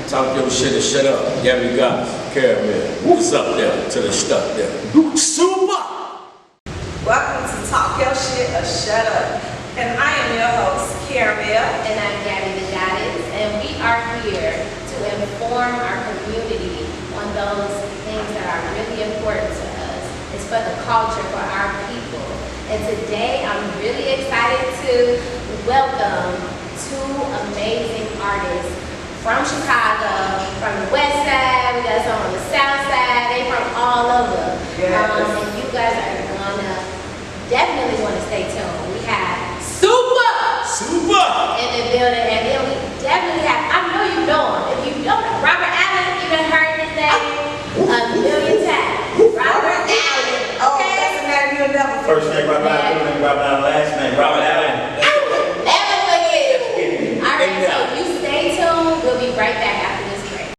Talk your shit and shut up. Gabby got caramel. What's up there to the stuff there? Super! Welcome to Talk Your Shit or Shut Up. And I am your host, Caramel. And I'm Gabby the Goddess. And we are here to inform our community on those things that are really important to us. It's for the culture, for our people. And today I'm really excited to welcome two amazing artists from Chicago, from the west side, we got some on the south side, they from all over. Yes. And you guys are gonna definitely want to stay tuned. We have Super in the building, and then we definitely have, I know you know him. If you don't know, Robert Allen, you done heard his name a million times. Robert Allen, Oh, okay? that's a name you'll never forget. First name Robert Allen, middle name Robert Allen, last name Robert Allen. Never forget. All right, so you stay tuned. We'll be right back after this break.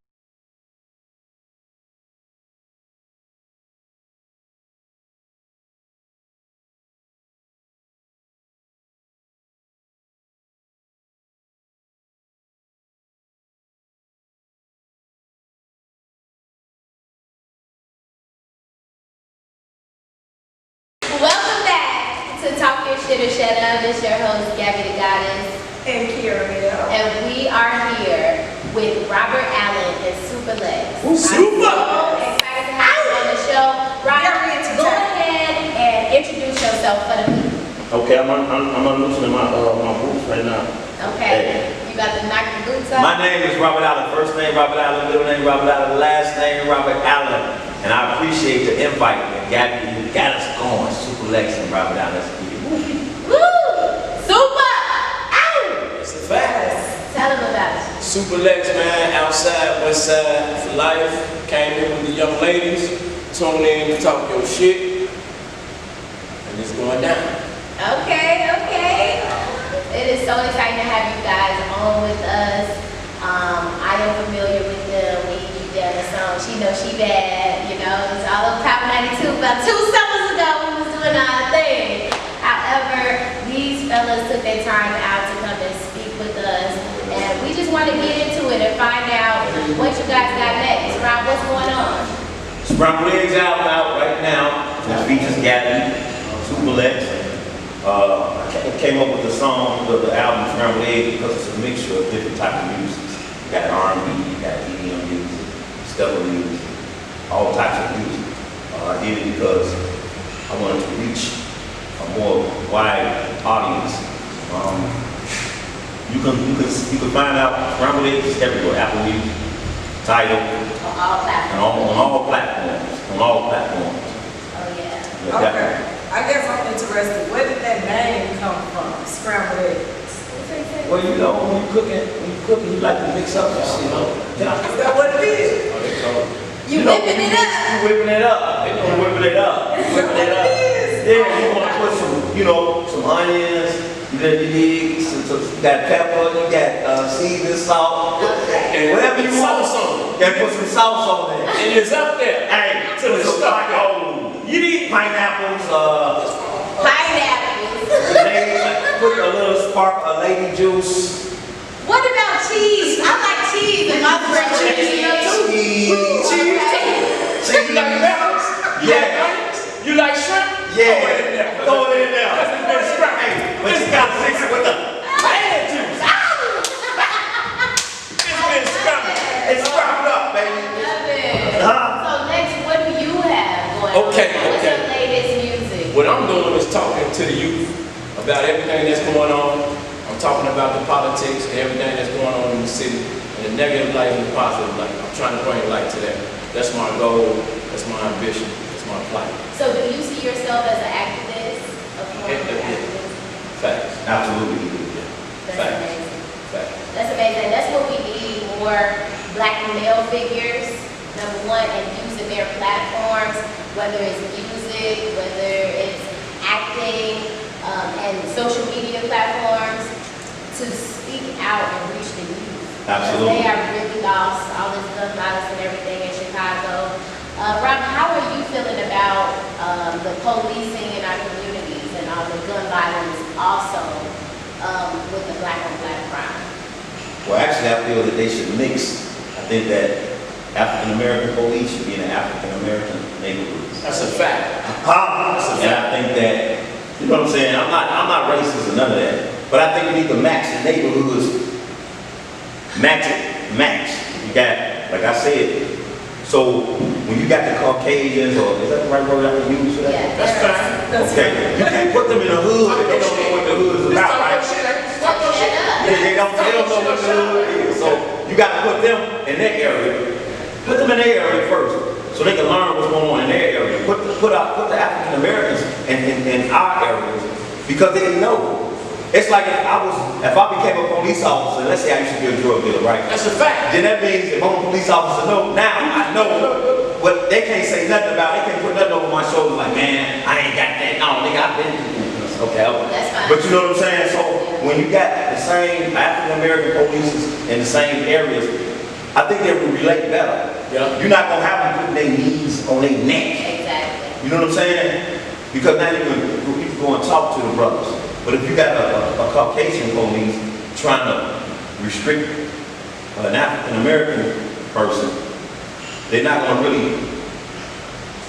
Welcome back to Talk Your Shit or Shut Up. It's your host, Gabby the Goddess. And Caramel. And we are here with Robert Allen and SuperLexx. Super! I'm so excited to have you on the show. Robert, go ahead and introduce yourself for the people. Okay, I'm unloosening my boots right now. Okay, you got the knock the boots up? My name is Robert Allen. First name Robert Allen, middle name Robert Allen, last name Robert Allen. And I appreciate the invite. And Gabby, you got us going. SuperLexx and Robert Allen. Woo! Super! Ow! It's a fact. Tell them about it. SuperLexx, man, outside, west side for life. Came here with the young ladies. Tune in to talk your shit. And it's going down. Okay. It is so exciting to have you guys on with us. I am familiar with them. We did a song, She Know She Bad, you know, it was all over Power 92 about 2 summers ago we was doing our thing. However, these fellas took their time out to come and speak with us, and we just want to get into it and find out what you guys got next. Rob, what's going on? Scrambled Eggs album out right now, which features Gabby, SuperLexx. I came up with the song, the album Scrambled Eggs, because it's a mixture of different types of music. You got R&B, you got EDM music, stellar music, all types of music. I did it because I wanted to reach a more wide audience. You can find out Scrambled Eggs everywhere, Apple Music, Tidal, On all platforms. on all platforms, on all platforms. Oh, yeah. Okay. I guess I'm interested. Where did that name come from? Scrambled eggs. Well, you know, when you cooking, you like to mix up, you know. Is that what it is? You know, whipping it up. You whipping it up. You know, whipping it up. Whipping it up. Yeah, you want to put some, you know, some onions. You need you got pepper. You got seasoning salt. And whatever you want. sauce on it. Yeah, put some sauce on there. And it's up there. Hey, To the stuff. you need pineapples. Pineapples. Put a little spark of lady juice. What about cheese? I like cheese and my friend cheese. Cheese. You like peppers? Yeah. You like shrimp? Yeah. Throw it in there. Throw it in there. Because it's been scrapped. Hey, but you gotta fix it with the Man juice. It's been scrapped. it's scrambled up, baby. Love it. So next, what do you have going on? Okay. What's your latest music? What I'm doing is talking to the youth about everything that's going on. I'm talking about the politics and everything that's going on in the city, and the negative light and the positive light. I'm trying to bring light to that. That's my goal. That's my ambition. That's my plight. So do you see yourself as an activist? A form of Yeah. activist? Facts. Absolutely. That's Facts. amazing. Fact. That's amazing. That's what we need, more black male figures, number one, and using their platforms, whether it's music, whether it's acting, and social media platforms, to speak out and reach the youth. Absolutely. They are really lost, all this gun violence and everything in Chicago. Rob, how are you feeling about the policing in our communities and all the gun violence also with the black on black crime? Well, actually, I feel that they should mix. I think that African American police should be in the African American neighborhoods. That's a fact. That's a fact. And I think that, you know what I'm saying? I'm not racist or none of that. But I think we need to match the neighborhoods. Match. You got, like I said. So when you got the Caucasians, or is that the right word I can use for that? Yeah. That's fine. Okay. You can't put them in the hood. They don't know what the hood is about, right? They don't know what the hood is. So you got to put them in their area. Put them in their area first, so they can learn what's going on in their area. Put the African Americans in our areas, because they know. It's like if I became a police officer, let's say I used to be a drug dealer, right? That's a fact. Then that means if I'm a police officer, now I know what they can't say nothing about. They can't put nothing over my shoulders like, man, I ain't got that. No, nigga, I've been through this. Okay, That's fine. but you know what I'm saying? So when you got the same African American police in the same areas, I think they will relate better. Yeah. You're not gonna have them putting their knees on their neck. Exactly. You know what I'm saying? Because now you can go and talk to the brothers. But if you got a Caucasian police trying to restrict an African American person, they're not going to really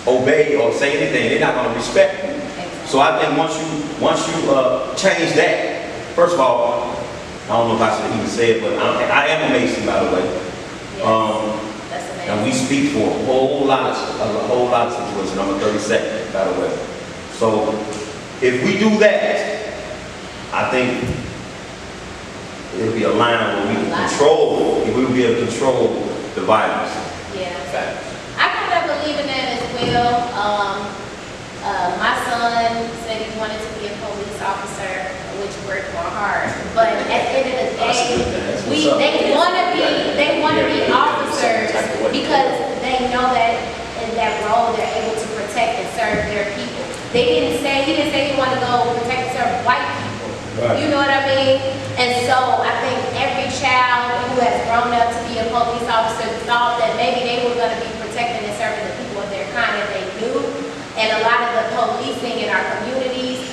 obey or say anything. They're not going to respect you. So I think once you change that, first of all, I don't know if I should even say it, but I am a Mason, by the way. That's amazing. And we speak for a whole lot of situations. I'm a 32nd, by the way. So if we do that, I think it'll be a line where we can control, we'll be able to control the violence. Yeah. Fact. I kind of believe in that as well. My son said he wanted to be a police officer, which worked more hard. But at the end of the day, they want to be officers because they know that in that role they're able to protect and serve their people. He didn't say he wanted to go protect and serve white people. Right. You know what I mean? And so I think every child who has grown up to be a police officer thought that maybe they were going to be protecting and serving the people of their kind that they knew. And a lot of the policing in our communities,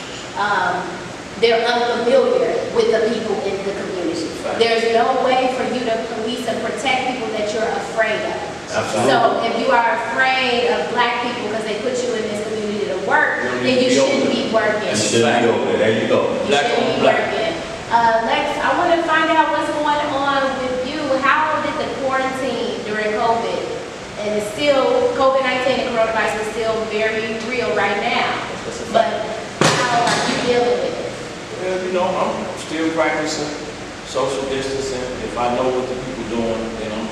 they're unfamiliar with the people in the community. Right. There's no way for you to police and protect people that you're afraid of. Absolutely. So if you are afraid of black people because they put you in this community to work, then you shouldn't be working. You shouldn't be over there. There you go. You shouldn't be working. Lex, I want to find out what's going on with you. How did the quarantine during COVID, and it's still, COVID-19 and coronavirus is still very real right now, but how are you dealing with it? Well, you know, I'm still practicing social distancing. If I know what the people doing, then I'm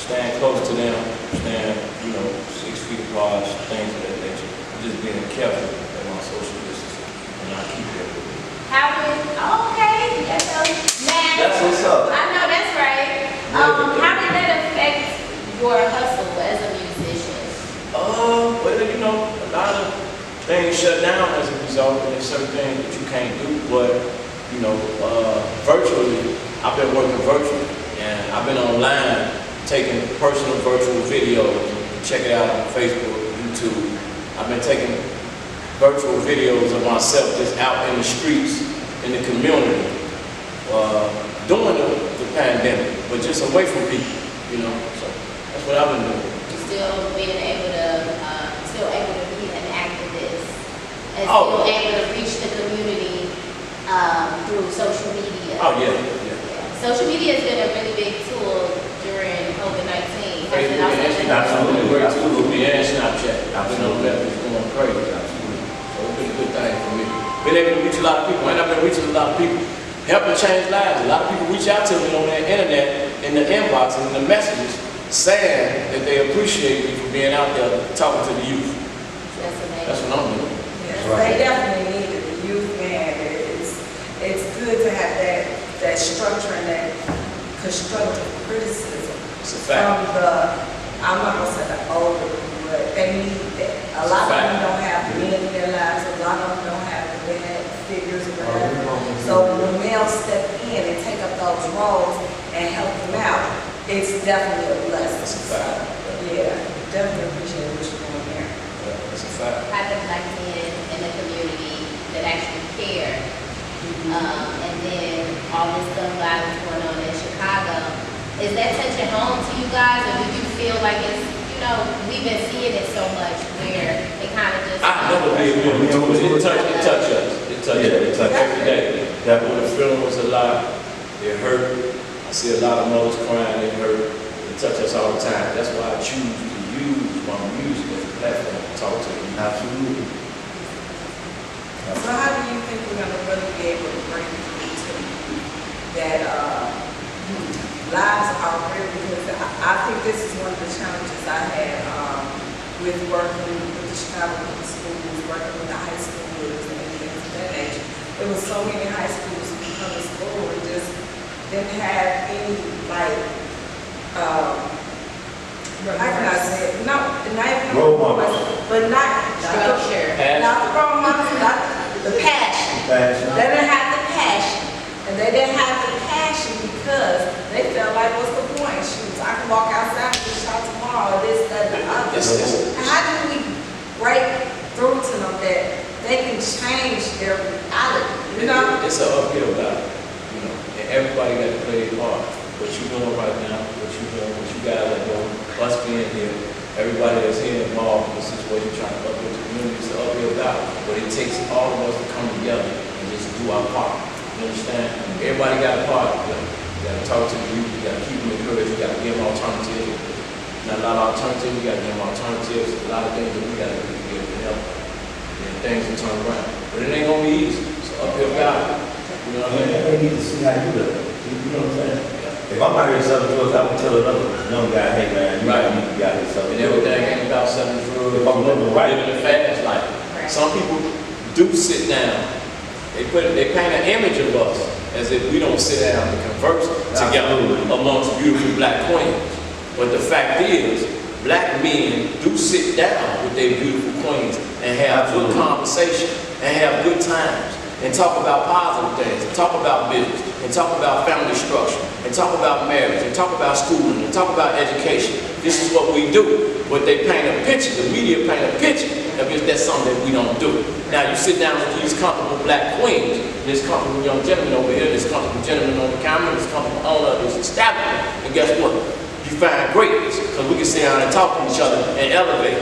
staying close to them, staying, 6 feet apart, things of that nature. Just being careful at my social distancing, and I keep it. Okay, That's what's up. I know that's right. How did that affect your hustle as a musician? Well, a lot of things shut down as a result, and there's certain things that you can't do, but, virtually, I've been working virtually, and I've been online taking personal virtual videos. Check it out on Facebook, YouTube. I've been taking virtual videos of myself just out in the streets, in the community, during the pandemic, but just away from people, so that's what I've been doing. Still being able to be an activist, and Oh. still able to reach the community through social media. Oh, yeah. Social media has been a really big tool during COVID-19. Absolutely. Great tool, and Snapchat. I've been on that, it's going crazy. Absolutely. So it's been a good thing for me. Been able to reach a lot of people, and I've been reaching a lot of people, helping change lives. A lot of people reach out to me on the internet, in the inbox, and in the messages, saying that they appreciate me for being out there talking to the youth. That's amazing. That's what I'm doing. Yes, they definitely need it. The youth, man, it's good to have that structure and that constructive criticism It's a fact. from I'm not gonna say the older people, but they need that. A lot of them don't have men in their lives. A lot of them don't have the dad figures or whatever. So when males step in and take up those roles and help them out, it's definitely a blessing. That's a fact. Yeah, definitely appreciate what you're doing here. That's a fact. Having black men in the community that actually care, and then all this gun violence going on in guys, or do you feel like it's, you know, we've been seeing it so much where it kind of just. I never be able to do it. It touch us. It touch us every day. That when the feeling was a lot, it hurt. I see a lot of mothers crying, it hurt. It touch us all the time. That's why I choose to use my music as a platform to talk to you. Absolutely. So how do you think we're gonna really be able to bring people to that lives are real? Because I think this is one of the challenges I had with working with the Chicago public schools, working with the high schoolers and things of that nature. There was so many high schools who come to school and just didn't have any like how can I say it? Not even Role models. but not Structure. not the role models, not the passion. They didn't have the passion. And they didn't have the passion because they felt like, what's the point? Shoot, I can walk outside and get shot tomorrow, this, that, and the other. How do we break through to them that they can change their reality? You know? It's an uphill battle, you know, and everybody got to play their part. What you doing right now, what you doing, what you guys are doing, us being here, everybody that's here involved in this situation trying to upbuild the community, it's an uphill battle. But it takes all of us to come together and just do our part. You understand? Everybody got a part. You got to talk to the youth, you got to keep them encouraged, you got to give them alternatives. Not a lot of alternatives, we got to give them alternatives. A lot of things that we got to do to get them help. And things will turn around. But it ain't going to be easy. It's an uphill battle. You know what I mean? They need to see how you do it. You know what I'm saying? If I'm out here selling drugs, I would tell another young guy, hey man, you got here selling And drugs. everything ain't about selling drugs. If I'm living right. Living a fast life. Some people do sit down. They paint an image of us as if we don't sit down and converse together amongst beautiful black queens. But the fact is, black men do sit down with their beautiful queens and have good conversation and have good times and talk about positive things and talk about business and talk about family structure and talk about marriage and talk about schooling and talk about education. This is what we do. But they paint a picture, the media paint a picture of if that's something that we don't do. Now you sit down with these comfortable black queens, this comfortable young gentleman over here, this comfortable gentleman on the camera, this comfortable owner of this establishment, and guess what? You find greatness, because we can sit down and talk to each other and elevate.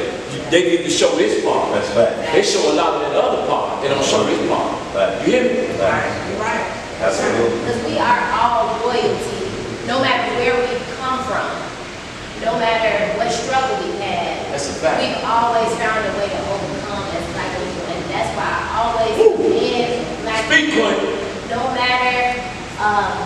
They need to show this part. That's right. They show a lot of that other part. They don't show this part. Right. You hear me? Right. Absolutely. Because we are all loyalty, no matter where we've come from, no matter what struggle we've had. That's a fact. We've always found a way to overcome as black people, and that's why I always been black people. No matter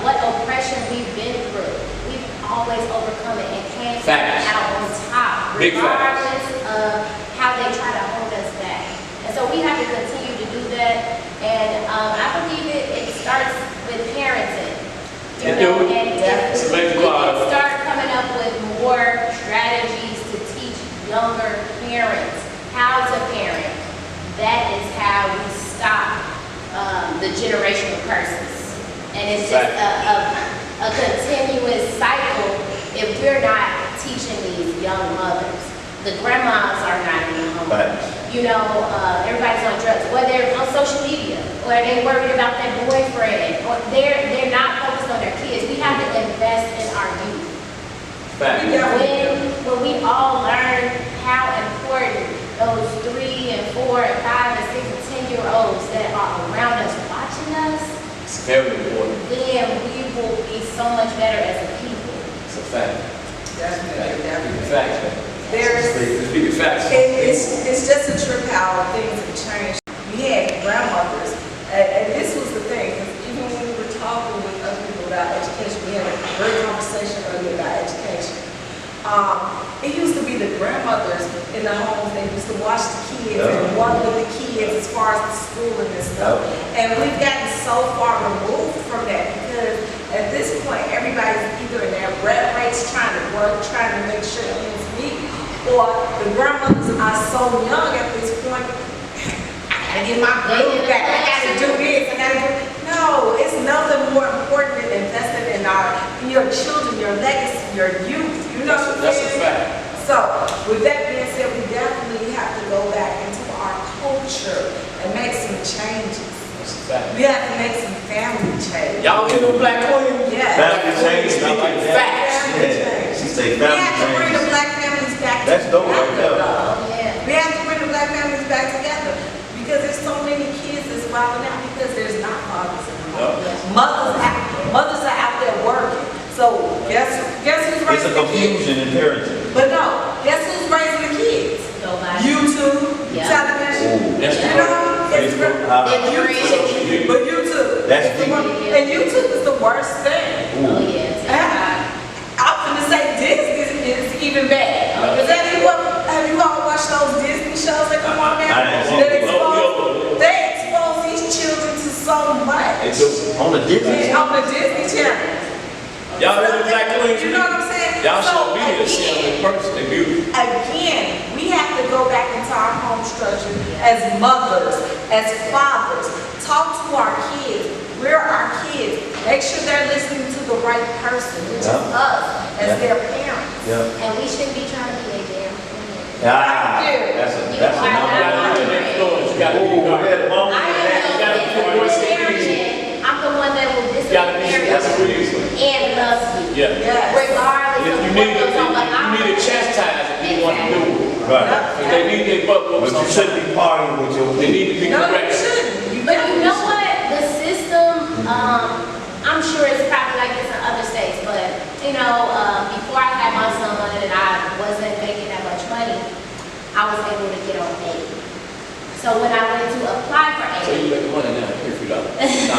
what oppression we've been through, we've always overcome it and came out on top, regardless of how they try to hold us back. And so we have to continue to do that. And I believe it starts with parenting. You know, and if we can start coming up with more strategies to teach younger parents how to parent, that is how we stop the generational curses. And it's just a continuous cycle if we're not teaching these young mothers. The grandmas are not in the home. You know, everybody's on drugs, or they're on social media, or they're worried about their boyfriend, or they're not focused on their kids. We have to invest in our youth. When we all learn how important those 3 and 4 and 5 and 6 and 10-year-olds that are around us watching us, it's very important. then we will be so much better as a people. It's a fact. Definitely. Fact. It's just a trip how things have changed. We had grandmothers, and this was the thing, because even when we were talking with other people about education, we had a great conversation earlier about education. It used to be the grandmothers in the homes, they used to watch the kids and work with the kids as far as the schooling and stuff. And we've gotten so far removed from that because at this point, everybody's either in their rat race trying to work, trying to make sure things meet, or the grandmothers are so young at this point, I gotta get my groove back, I gotta do this, I gotta do. No, it's nothing more important than investing in your children, your legacy, your youth. You know what I'm saying? That's a fact. So, with that being said, we definitely have to go back into our culture and make some changes. That's a fact. We have to make some family change. Y'all hear them black queen? Yeah. Family change. Speaking facts. Family change. She said say We family have to bring the changes. black families back That's dope right together. there. Oh, yeah. We have to bring the black families back together because there's so many kids that's wilding out because there's not fathers in the home. Mothers are out there working. So guess who's It's raising a the kids? confusion in parenting. But no, guess who's raising the kids? Nobody. YouTube, Yeah. television. That's You know, it's Facebook. YouTube. But YouTube. That's is the deep. one- and YouTube is the worst thing. Oh, yeah. I'm gonna say Disney is even bad. Because have you all watched those Disney shows that come on now? I didn't see That it. they expose these children to so much. They do. On the Disney. On the Disney Channel. Y'all heard the Black Queens? You know what I'm saying? Y'all So, show me to see them in person. They beautiful. Again, we have to go back into our home structure as mothers, as fathers. Talk to our kids. We're our kids. Make sure they're listening to the right person, which is Yeah. us as Yeah. their parents. Yeah. And we shouldn't be trying to be a damn friend. Ah, Yeah. that's a You number. are You not gotta do the next doors. You gotta Ooh, be guarded. that mom. I am I'm the one that will You gotta be, that's discipline the reason. and love you. Yeah. Yes. Regardless If of you what need goes on. But you need to chastise it, you want to do it. Right. If they need their butt But whooped you shouldn't sometimes, be partying with your they need to be No, you corrected. shouldn't. But you know what? The system, I'm sure it's probably like this in other states, but you know, before I had my son and I wasn't making that much money, I was able to get on aid. So when I went to apply for So aid, you make money now, $50.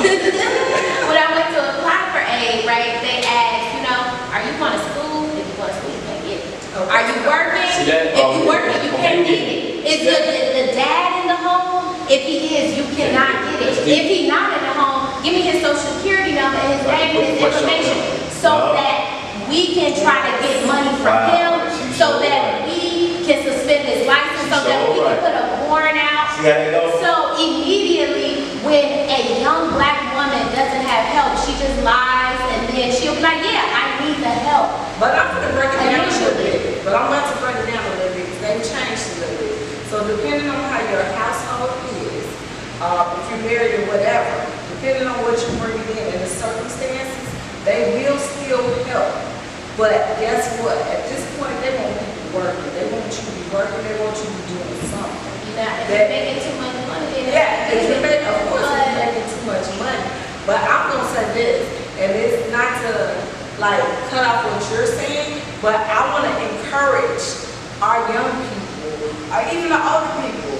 when I went to apply for aid, right, they asked, you know, are you going to school? If you're going to school, you can't get it. Are you working? See that? If you're working, you can't get it. Is the dad in the home? If he is, you cannot get it. If he's not in the home, give me his social security number and his name and his information so that we can try to get money from him, so that we can suspend his license, so that we can put a warrant out. See how they go? So immediately, when a young black woman doesn't have help, she just lies and then she'll be like, yeah, I need the help. But I'm gonna break it down a little bit. But I'm about to break it down a little bit because they've changed a little bit. So depending on how your household is, if you're married or whatever, depending on what you're bringing in and the circumstances, they will still help. But guess what? At this point, they want people working. They want you to be working. They want you to be doing something. You know, if you're making too much money, then Yeah, if you're making, of course, if you're making too much money. But I'm gonna say this, and it's not to like cut off what you're saying, but I want to encourage our young people, or even the older people.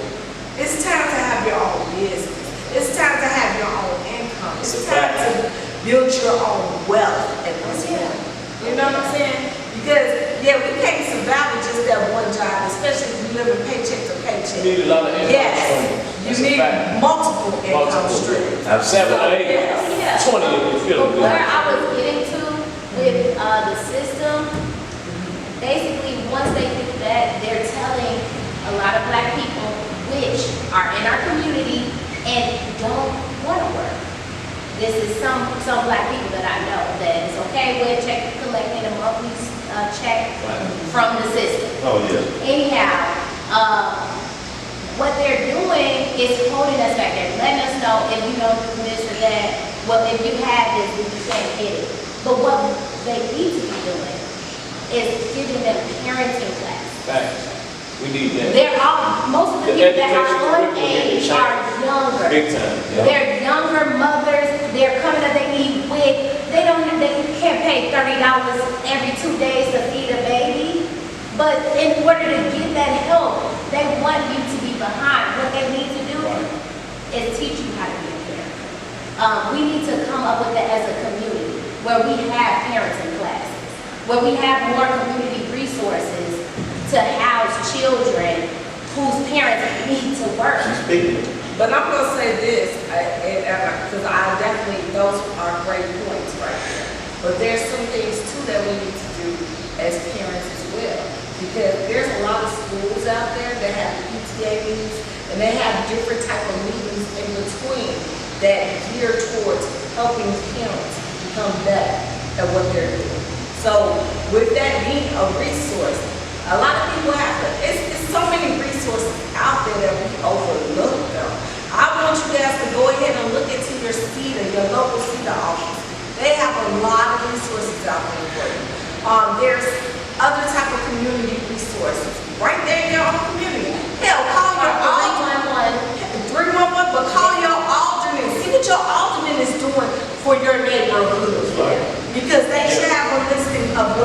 It's time to have your own business. It's time to have your own income. It's time to build your own wealth at this point. You know what I'm saying? Because yeah, we can't survive with just that one job, especially if you live in paycheck to paycheck. You need a lot of income Yes, streams. you That's a need fact. multiple income Multiple. streams. Have 7 or 8, Yeah. 20 if you feel But good. where I was getting to with the system, basically once they do that, they're telling a lot of black people, which are in our community and don't want to work. This is some black people that I know that is okay with collecting a monthly check from the system. Oh, yeah. Anyhow, what they're doing is holding us back. They're letting us know if you don't do this or that, well, if you have this, then you can't get it. But what they need to be doing is giving them parenting class. Facts. We need that. Most of the The people that are education on curriculum age needs to are younger. Big time. Yeah. They're younger mothers, they're coming up, they need WIC, they can't pay $30 every 2 days to feed a baby. But in order to get that help, they want you to be behind. What they need to do is teach you how to be a parent. We need to come up with that as a community, where we have parenting classes, where we have more community resources to house children whose parents need to work. She's speaking. But I'm gonna say this, because I definitely, those are great points right there. But there's some things too that we need to do as parents as well. Because there's a lot of schools out there that have PTA meetings, and they have different type of meetings in between that gear towards helping parents become better at what they're doing. So with that being a resource, a lot of people have to, it's so many resources out there that we overlook them. I want you guys to go ahead and look into your CETA, your local CETA office. They have a lot of resources out there for you. There's a a listing of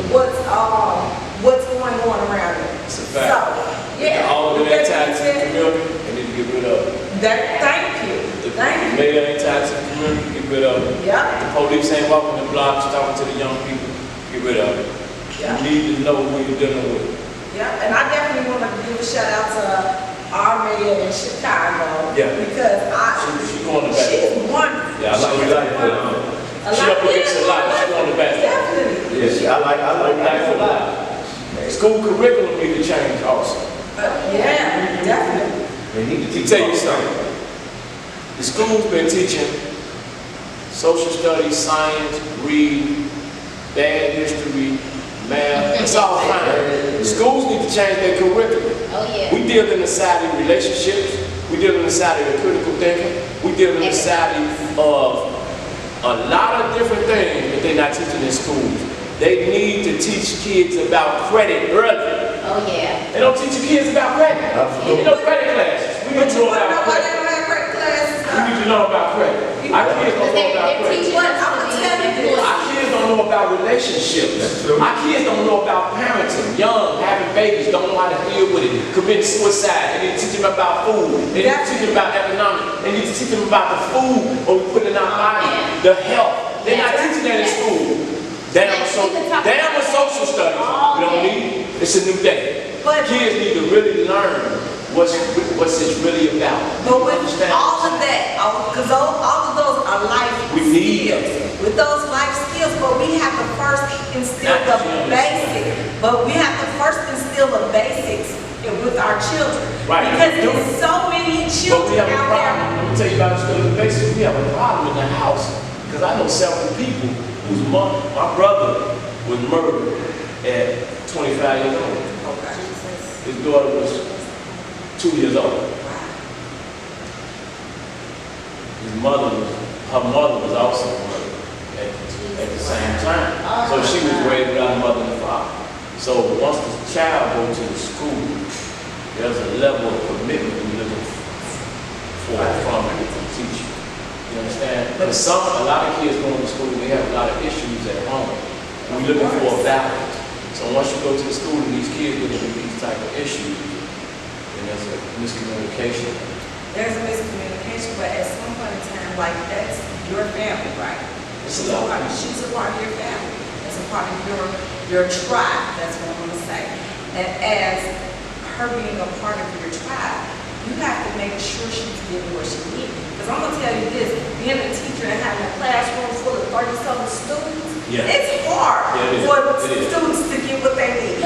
what's going on around here. It's a fact. So, yeah. All of the anti-tax in the community, they need to get rid of it. Thank you. The Thank you. mayor anti-tax in the community, get rid of it. Yeah. The police ain't walking the blocks, talking to the young people, get rid of it. Yeah. You need to know who you're dealing with. Yeah, and I definitely want to give a shout out to our mayor in Chicago. Yeah. Because She's going to bat. she's wonderful. Yeah, I like She's that. wonderful. She up against a lot, she's going to bat. Definitely. Yeah, I like that a lot. School curriculum need to change also. Yeah, definitely. They need to Let me teach tell you something. The school's been teaching social studies, science, reading, bad history, math. It's all fine. Schools need to change their curriculum. Oh, yeah. We deal in the side of relationships. We deal in the side of critical thinking. We deal in the side of a lot of different things that they're not teaching in schools. They need to teach kids about credit early. Oh, yeah. They don't teach your kids about credit. Absolutely. You know credit classes. We need to know about credit. We need to know about credit. Our kids don't know about credit. Our kids don't know about relationships. Our kids don't know about parenting, young, having babies, don't know how to deal with it, commit suicide. They need to teach them about food. They need to teach them about economics. They need to teach them about the food or we put in our body, the health. They're not teaching that in school. Damn with social studies. We don't need it. It's a new day. Kids need to really learn what's it's really about. But with all of that, because all of those are life skills. With those life skills, but we have to first instill the basics. But we have to first instill the basics with our children. Right. Because there's so many children But we have a out problem. there. Let me tell you about instilling the basics. We have a problem in the house. Because I know several people whose my brother was murdered at 25 years old. His daughter was 2 years old. Her mother was also murdered at the same time. So she was raised without a mother and father. So once the child goes to the school, there's a level of commitment you're looking for from the teacher. You understand? But a lot of kids going to school, they have a lot of issues at home. And we're looking for a balance. So once you go to the school and these kids get into these type of issues, then there's a miscommunication. There's a miscommunication, but at some point in time, like that's your family, right? She's a part of your family. It's a part of your tribe. That's what I'm gonna say. And as her being a part of your tribe, you have to make sure she's getting what she needs. Because I'm gonna tell you this: being a teacher and having a classroom full of 30-something students, it's hard for the students to get what they need.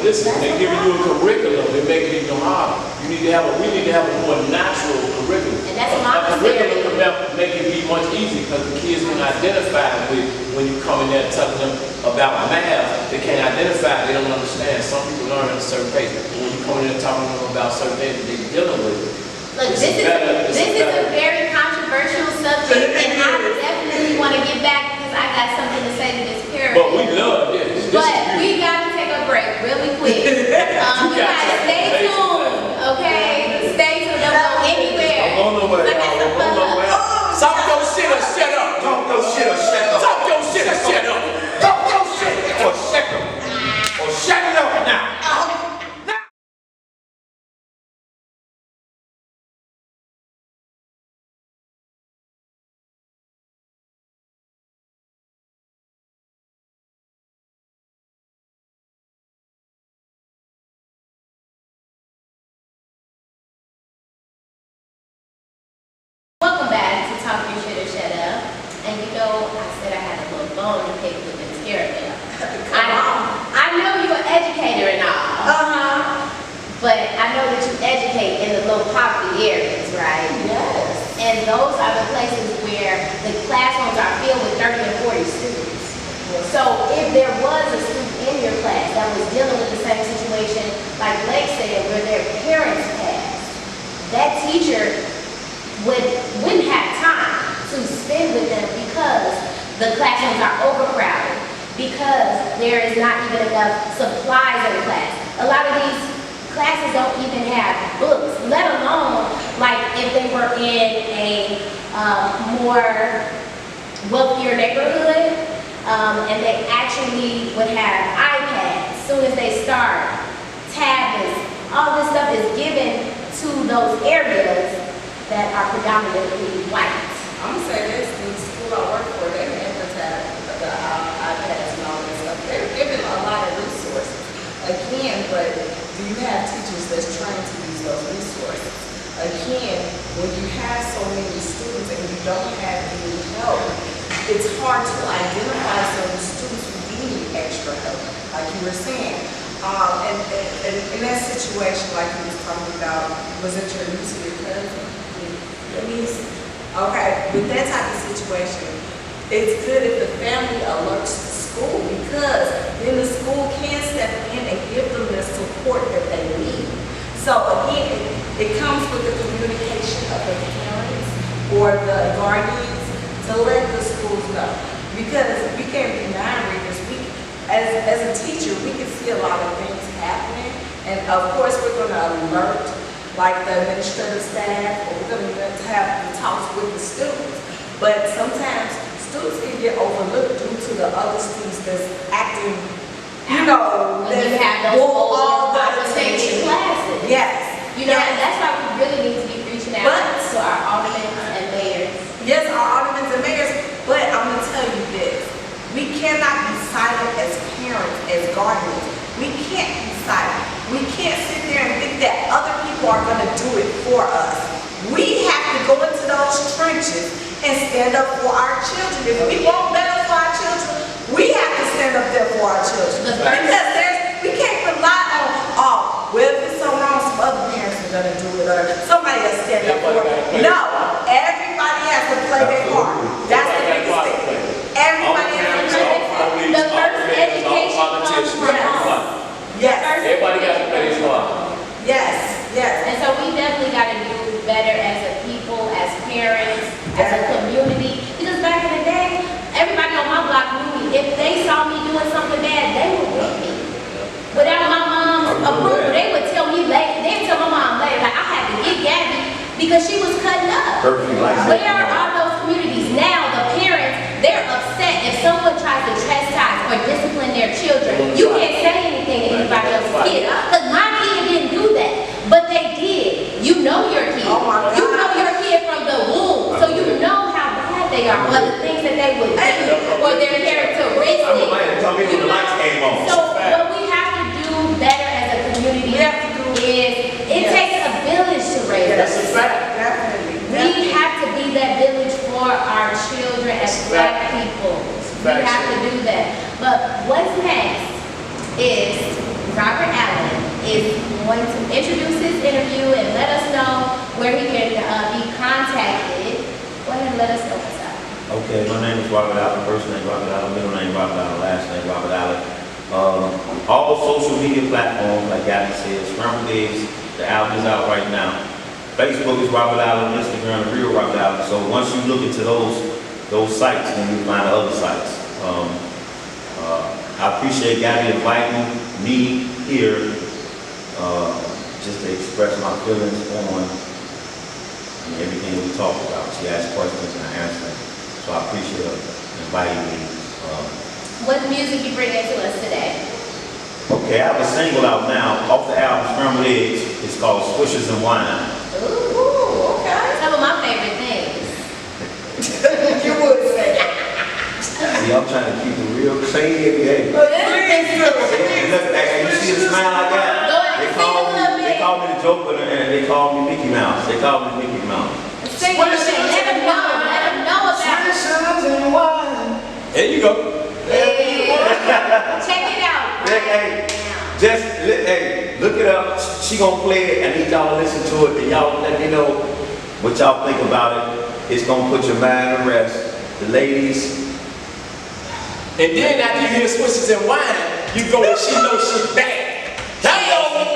They're giving you a curriculum, they make it even harder. We need to have a more natural curriculum. And that's a curriculum can make it be much easier because the kids can identify with when you come in there telling them about math, they can't identify, they don't understand. Some people learn at a certain pace. But when you come in there talking to them about certain things that they're dealing with, look, this is a very controversial subject, and I definitely want to get back because I got something to say to this parent. But we love this. But we got to take a break really quick. We gotta stay tuned, okay? Stay tuned. Don't go anywhere. I'm on the way. Talk your shit or shut up. Talk your shit or shut up. Talk your shit or shut up. Talk your shit or shut up. Or shut it up now. Welcome back to Talk Your Shit or Shut Up. And you know, I said I had a little bone to pick with this character. I know you're an educator and all. But I know that you educate in the low poverty areas, right? Yes. And those are the places where the classrooms are filled with 30 and 40 students. So if there was a student in your class that was dealing with the same situation, like Lex said, where their parents passed, that teacher wouldn't have time to spend with them because the classrooms are overcrowded, because there is not even enough supplies in class. A lot of these classes don't even have books, let alone like if they were in a more wealthier neighborhood, and they actually would have iPads as soon as they start, tablets, all this stuff is given to those areas that are predominantly white. I'm gonna say this, the school I work for, they advertise the iPads and all that stuff. They're giving a lot of resources. Again, but do you have teachers that's trained to use those resources? Again, when you have so many students and you don't have any help, it's hard to identify certain students who need extra help, like you were saying. And in that situation, like you was talking about, was it your niece or your cousin? Niece? Okay, with that type of situation, it's good if the family alerts the school, because then the school can step in and give them the support that they need. So again, it comes with the communication of the parents or the guardians to let the schools know. Because we can't be mind readers. As a teacher, we can see a lot of things happening, and of course we're going to alert like the administrative staff, or we're going to have the talks with the students. But sometimes students can get overlooked due to the other students that's acting, you know, When you have those all the conversation attention. classes. Yes. You know, and that's why we really need to be reaching out to our aldermen and mayors. Yes, our aldermen and mayors, but I'm going to tell you this. We cannot be silent as parents, as guardians. We can't be silent. We can't sit there and think that other people are going to do it for us. We have to go into those trenches and stand up for our children. If we want better for our children, we have to stand up there for our children. Because we can't rely on, well, if it's so wrong, some other parents are going to do it, or somebody will stand up for it. No, everybody has to play their part. That's the biggest thing. Everybody has to play their part. The first education comes from home. Yes. Everybody got to play his part. Yes, yes. And so we definitely got to do better as a people, as parents, as a community. Because back in the day, everybody on my block knew me. If they saw me doing something bad, they would whip me. Without my mom's approval, they would tell me later. They would tell my mom later, like, I had to get Gabby because she was cutting up. Where are all those communities now? The parents, they're upset if someone tries to chastise or discipline their children. You can't say anything to anybody else's kid. Because my kid didn't do that, but they did. You know your kid. Oh my God. You know your kid from the womb, so you know how bad they are, or the things that they would do, or their characteristics. When the lights came on. So what we have to do better as a community is it takes a village to raise us. That's a fact. Definitely. We have to be that village for our children as Black people. We have to do that. But what's next is Robert Allen is going to introduce his interview and let us know where he can be contacted. Go ahead and let us know what's up. Okay, my name is Robert Allen. First name Robert Allen, middle name Robert Allen, last name Robert Allen. All social media platforms, like Gabby said, Scrambled Eggs, the album is out right now. Facebook is Robert Allen, Instagram, Real Robert Allen. So once you look into those sites, then you find the other sites. I appreciate Gabby inviting me here just to express my feelings on everything we talked about. She asked questions and I answered them. So I appreciate her inviting me. What music you bring into us today? Okay, I have a single out now off the album Scrambled Eggs. It's called Swishers and Wine. Ooh, okay. Some of my favorite things. You would say. See, I'm trying to keep it real clean every day. But please do. Look, you see the smile I got? Go ahead, sing a little bit. They call me the Joker and they call me Mickey Mouse. They call me Mickey Mouse. Sing a little bit. Let them know. Let them know about it. Swishers and wine. There you go. Check it out. Hey, hey, look it up. She gonna play it. I need y'all to listen to it. And y'all let me know what y'all think about it. It's gonna put your mind at rest. The ladies. And then after you hear Switches and Wine, you go and She Knows She Bad. Hello,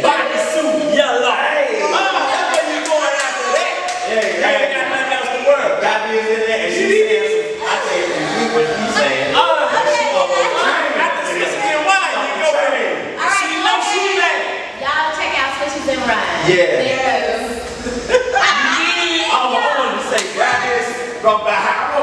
body suit yellow. Hey. That's where you going after that. Hey, You ain't got nothing else to worry about. Got me in there and she said, I say, you what he's saying. After Switches and Wine, you go in. She Knows She Bad. Y'all check out Switches and Rhymes. Yeah. Yes. I wanted to say, grab this from behind.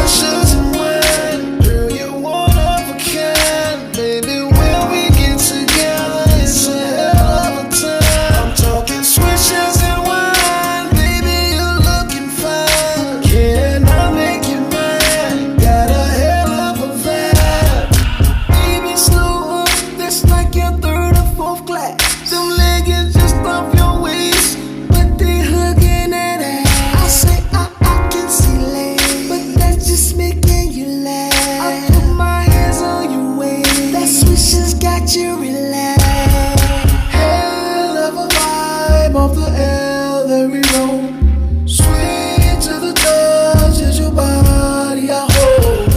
Swishers and wine, girl, you're one of a kind. Baby, when we get together, it's a hell of a time. I'm talking swishers and wine, baby, you're looking fine. Can I make you mine? Got a hell of a vibe. Baby, slow up, that's like your third or fourth class. Them leggings just off your waist, but they hugging that ass. I say I can see legs, but that's just making you laugh. I put my hands on your waist, that swishers got you relaxed. Hell of a vibe off the L that we roll. Swing to the touch as your body I hold.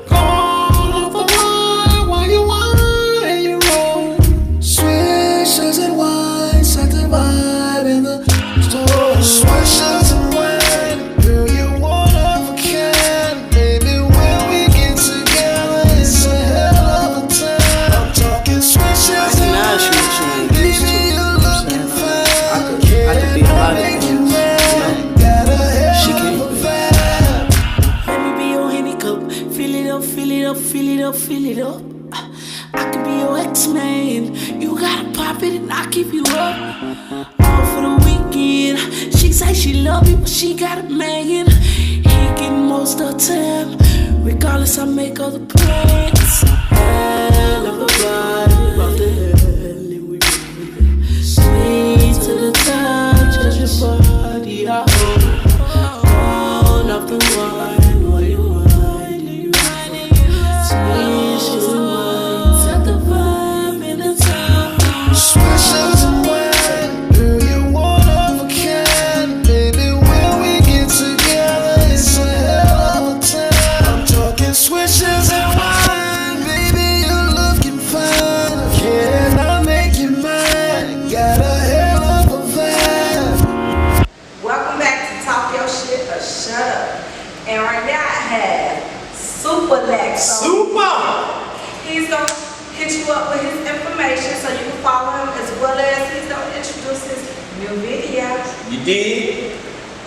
Gone off the wine while you whine and you roll. Swishers and wine, set the vibe in the store. Swishers and wine, girl, you're one of a kind. Baby, when we get together, it's a hell of a time. I'm talking swishers and wine, baby, you're looking fine. I could be a lot of Make things, you you mine, got a She hell can't of a be. vibe. Let me be your Henny cup. Fill it up, fill it up, fill it up, fill it up. I could be your X-Man. You gotta pop it and I'll keep you up. All for the weekend. She say she love me, but she got a man. He get most of the time. Regardless, I make other plans. Hell of a vibe, about the hell and we roll. Sweet to the touch, just your body I hold. All of the wine, while you whine and you roll. Swishes and wine, set the vibe in the town. Swishers and wine, girl, you're one of a kind. Baby, when we get together, it's a hell of a time. I'm talking swishers and wine, baby, you're looking fine. Can I make you mine? Got a hell of a vibe. Welcome back to Talk Your Shit or Shut Up. And right now I have SuperLexx. He's going to hit you up with his information so you can follow him, as well as he's going to introduce his new video. You did?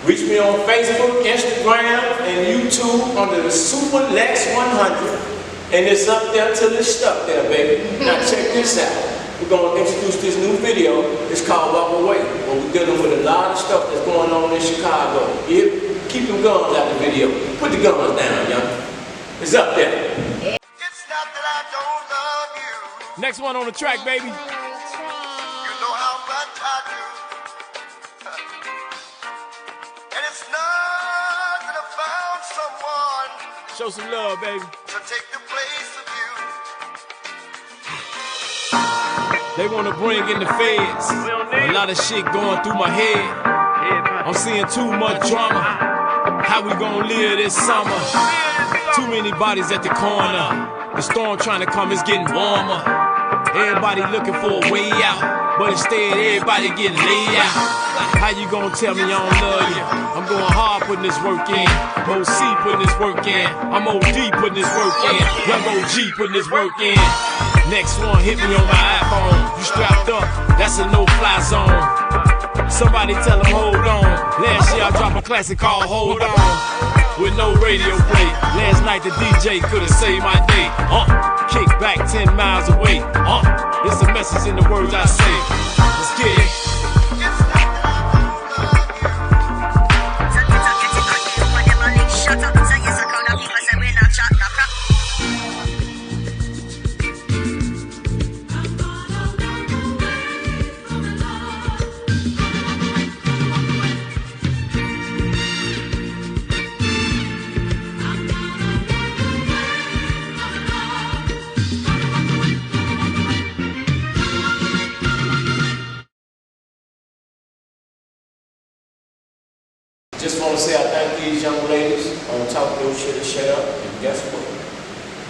Reach me on Facebook, Instagram, and YouTube under the SuperLexx 100. And it's up there till it's stuck there, baby. Now check this out. We're going to introduce this new video. It's called Walk Away. Where we're dealing with a lot of stuff that's going on in Chicago. Yeah? Keep them guns out the video. Put the guns down, young. It's up there. It's not that I don't love you. Next one on the track, baby. You know how much I do. And it's not that I found someone Show some love, baby. to take the place of you. They want to bring in the feds. A lot of shit going through my head. I'm seeing too much drama. How we gonna live this summer? Too many bodies at the corner. The storm trying to come is getting warmer. Everybody looking for a way out, but instead everybody getting laid out. How you gonna tell me I don't love you? I'm going hard putting this work in. OC putting this work in. I'm OD putting this work in. Young OG putting this work in. Next one hit me on my iPhone. You strapped up, that's a no-fly zone. Somebody tell them hold on. Last year I dropped a classic called Hold On. With no radio play. Last night the DJ could've saved my day. Kick back 10 miles away. It's a message in the words I say. Let's get it. Just want to say I thank these young ladies on Talk Your Shit or Shut Up. And guess what?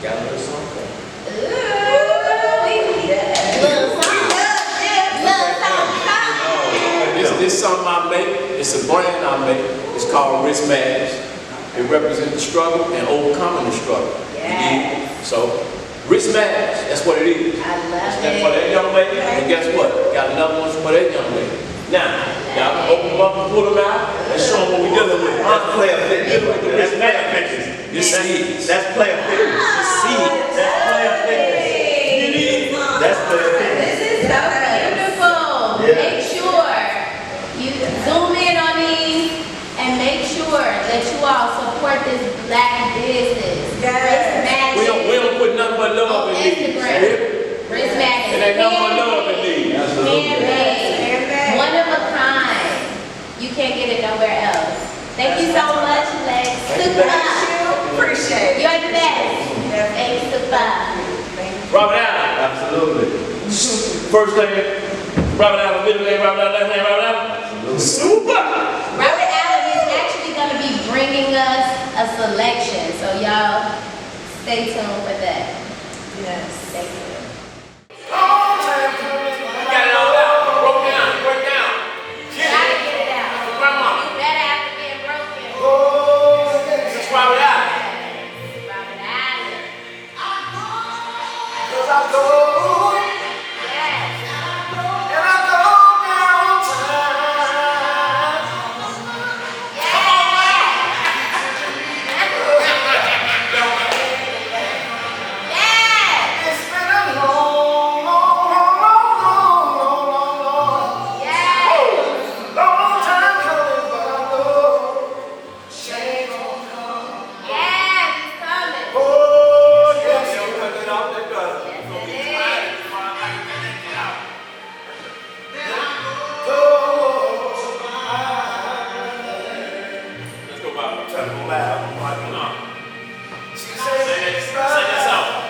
Got a little something for them. This something I make. It's a brand I make. It's called Wrist Mags. It represents the struggle and overcoming the struggle. Yes. So, Wrist Mags, that's what it is. I love That's for that young lady. And guess what? Got another one for that young lady. Now, y'all can open them up and pull them out and show them what we're dealing with. That's player fitness. That's player fitness. You see it. That's player fitness. You see it. That's player fitness. You need it. That's player fitness. This is so beautiful. Yeah. Make sure you zoom in on these and make sure that you all support this black business. Yes. We don't put nothing but love On in these. Instagram. Wrist magnet. It ain't nothing but love in these. Handmade. One of a kind. You can't get it nowhere else. Thank you so much, Lex. Super. Appreciate it. You're the best. Thanks, Super. Robert Allen. Absolutely. First name, Robert Allen. Middle name, Robert Allen. Last name, Robert Allen. Super. Robert Allen is actually going to be bringing us a selection, so y'all stay tuned for that. Yes. Thank you. You got it all out. Broke down. Break down. Gotta get it out. Grandma. You better have to get broken. This is Robert Allen. Robert Allen. Yes. Let's go, Bob. Tell them loud. Come on. Say that song.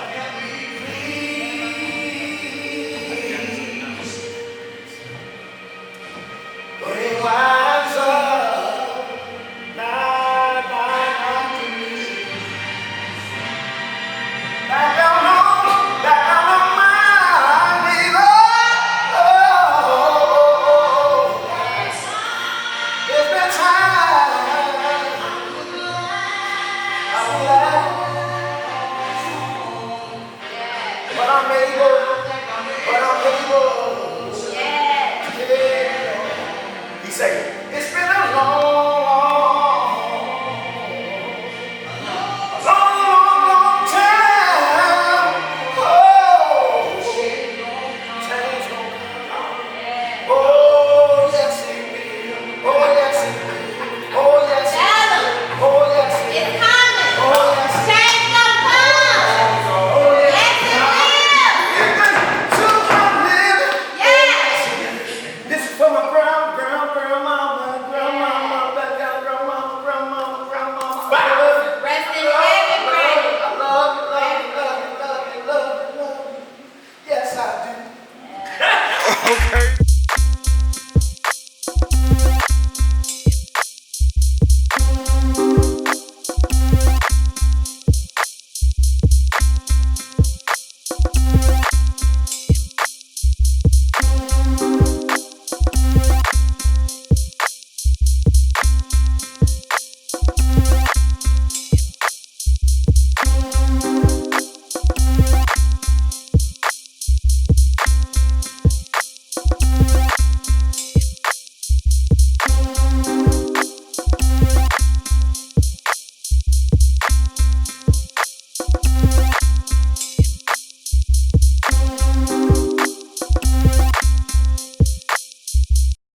But I'm able